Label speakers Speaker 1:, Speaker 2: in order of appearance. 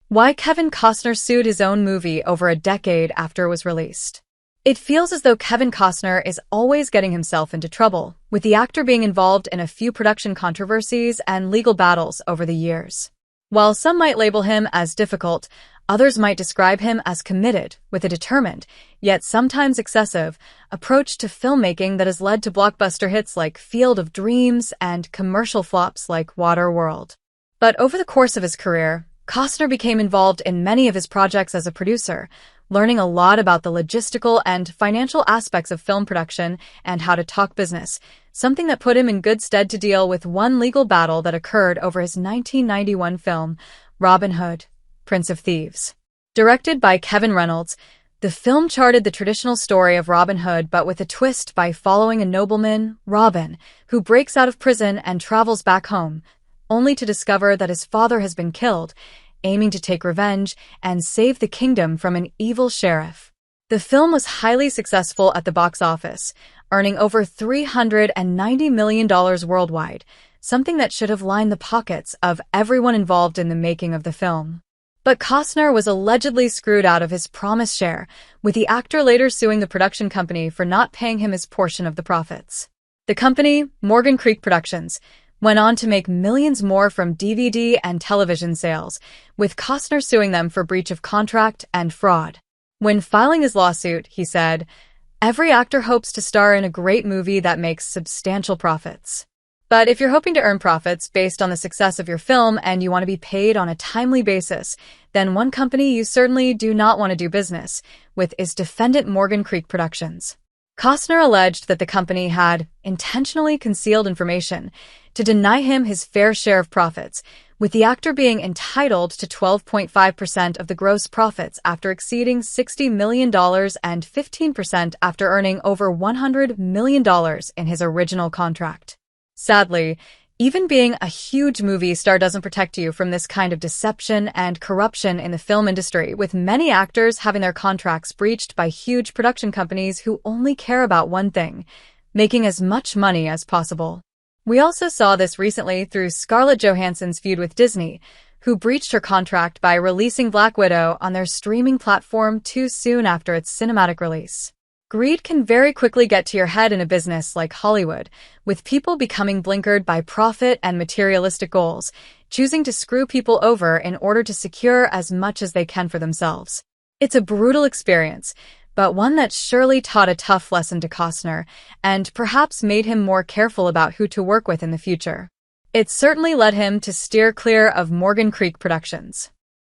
Speaker 1: Why Kevin Costner sued his own movie over a decade after it was released. It feels as though Kevin Costner is always getting himself into trouble, with the actor being involved in a few production controversies and legal battles over the years. While some might label him as difficult, others might describe him as committed, with a determined, yet sometimes excessive, approach to filmmaking that has led to blockbuster hits like Field of Dreams and commercial flops like Waterworld. But over the course of his career, Costner became involved in many of his projects as a producer, learning a lot about the logistical and financial aspects of film production and how to talk business, something that put him in good stead to deal with one legal battle that occurred over his 1991 film, Robin Hood, Prince of Thieves. Directed by Kevin Reynolds, the film charted the traditional story of Robin Hood but with a twist by following a nobleman, Robin, who breaks out of prison and travels back home, only to discover that his father has been killed, aiming to take revenge and save the kingdom from an evil sheriff. The film was highly successful at the box office, earning over $390 million worldwide, something that should have lined the pockets of everyone involved in the making of the film. But Costner was allegedly screwed out of his promised share, with the actor later suing the production company for not paying him his portion of the profits. The company, Morgan Creek Productions, went on to make millions more from DVD and television sales, with Costner suing them for breach of contract and fraud. When filing his lawsuit, he said, "Every actor hopes to star in a great movie that makes substantial profits. But if you're hoping to earn profits based on the success of your film and you want to be paid on a timely basis, then one company you certainly do not want to do business with is defendant Morgan Creek Productions." Costner alleged that the company had intentionally concealed information to deny him his fair share of profits, with the actor being entitled to 12.5% of the gross profits after exceeding $60 million and 15% after earning over $100 million in his original contract. Sadly, even being a huge movie star doesn't protect you from this kind of deception and corruption in the film industry, with many actors having their contracts breached by huge production companies who only care about one thing: making as much money as possible. We also saw this recently through Scarlett Johansson's feud with Disney, who breached her contract by releasing Black Widow on their streaming platform too soon after its cinematic release. Greed can very quickly get to your head in a business like Hollywood, with people becoming blinkered by profit and materialistic goals, choosing to screw people over in order to secure as much as they can for themselves. It's a brutal experience, but one that surely taught a tough lesson to Costner, and perhaps made him more careful about who to work with in the future. It certainly led him to steer clear of Morgan Creek Productions.